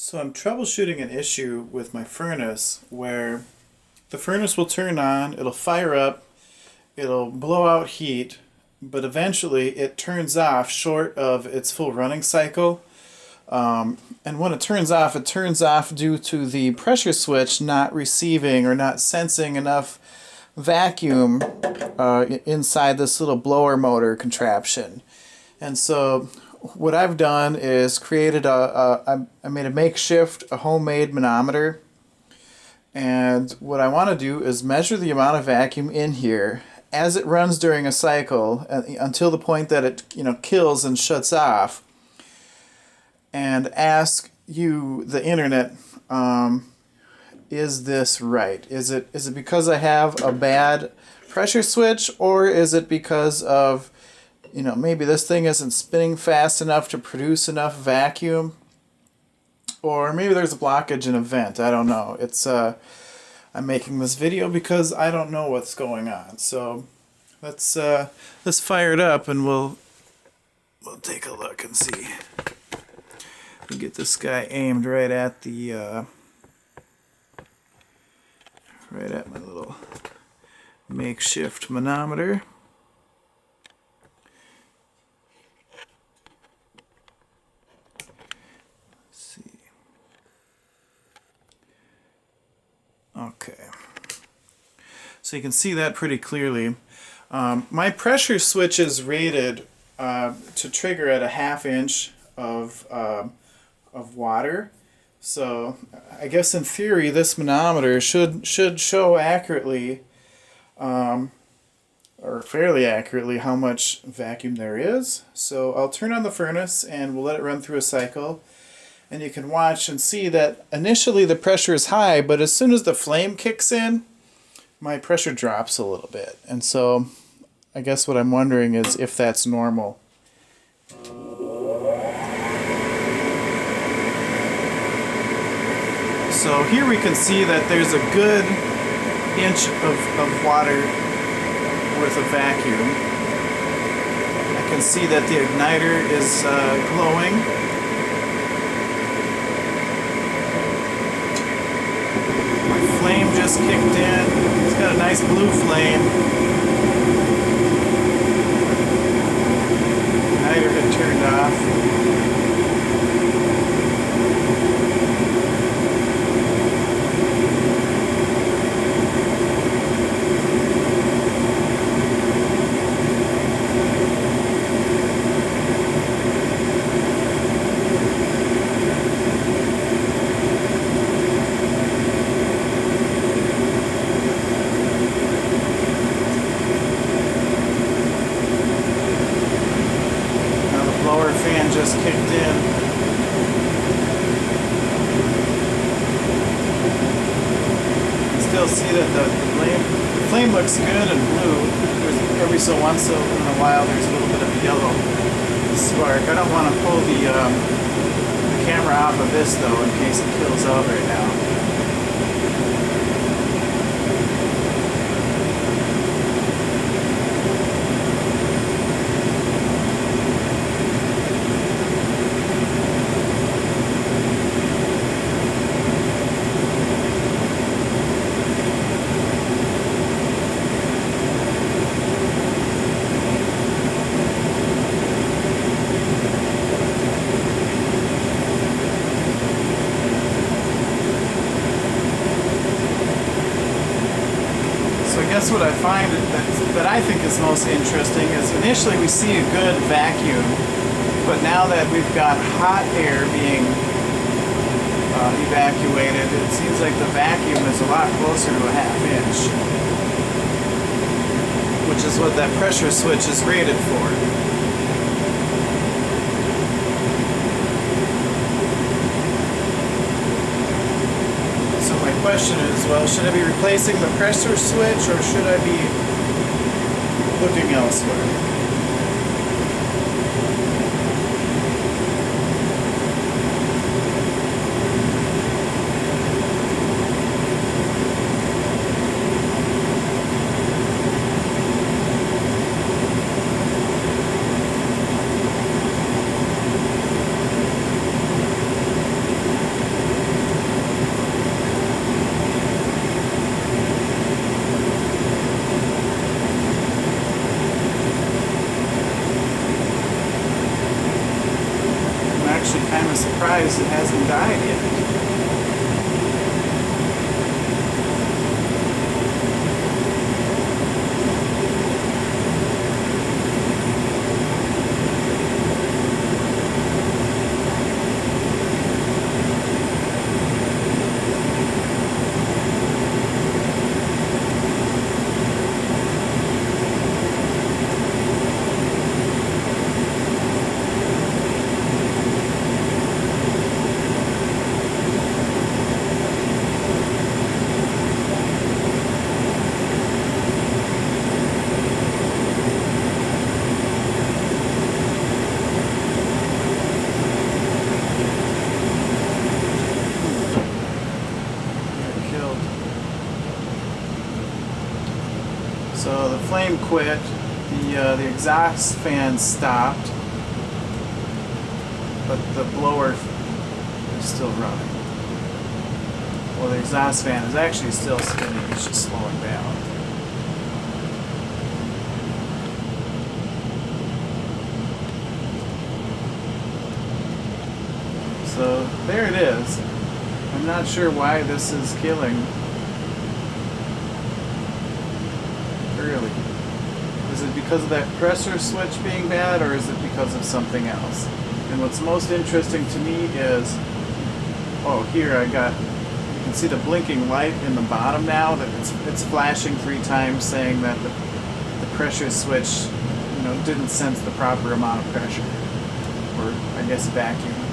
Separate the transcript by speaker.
Speaker 1: So I'm troubleshooting an issue with my furnace where the furnace will turn on, it'll fire up, it'll blow out heat, but eventually it turns off short of its full running cycle. And when it turns off due to the pressure switch not receiving or not sensing enough vacuum inside this little blower motor contraption. And so what I've done is created I made a makeshift, a homemade manometer. And what I want to do is measure the amount of vacuum in here as it runs during a cycle until the point that it kills and shuts off, and ask you, the internet, is this right? Is it because I have a bad pressure switch, or is it because of maybe this thing isn't spinning fast enough to produce enough vacuum, or maybe there's a blockage in a vent. I don't know. It's I'm making this video because I don't know what's going on. So let's fire it up and we'll take a look and see. We'll get this guy aimed right at the right at my little makeshift manometer. Okay, so you can see that pretty clearly. My pressure switch is rated to trigger at a 1/2 inch of water. So I guess in theory this manometer should show accurately, or fairly accurately, how much vacuum there is. So I'll turn on the furnace and we'll let it run through a cycle. And you can watch and see that initially the pressure is high, but as soon as the flame kicks in, my pressure drops a little bit. And so I guess what I'm wondering is if that's normal. So here we can see that there's a good inch of water worth of vacuum. I can see that the igniter is glowing. Flame just kicked in. It's got a nice blue flame. Igniter had turned off. Blower fan just kicked in. You can still see that the flame looks good and blue. There's every so once in a while there's a little bit of a yellow spark. I don't want to pull the camera off of this though in case it kills out right now. So I guess what I find that I think is most interesting is initially we see a good vacuum, but now that we've got hot air being evacuated, it seems like the vacuum is a lot closer to a 1/2 inch, which is what that pressure switch is rated for. The question is, well, should I be replacing the pressure switch or should I be looking elsewhere? of surprised it hasn't died yet. So the flame quit, the exhaust fan stopped, but the blower is still running. Well, the exhaust fan is actually still spinning, it's just slowing down. So there it is. I'm not sure why this is killing. Really? Is it because of that pressure switch being bad, or is it because of something else? And what's most interesting to me is, oh, here you can see the blinking light in the bottom now, that it's flashing 3 times saying that the pressure switch, didn't sense the proper amount of pressure, or I guess vacuum.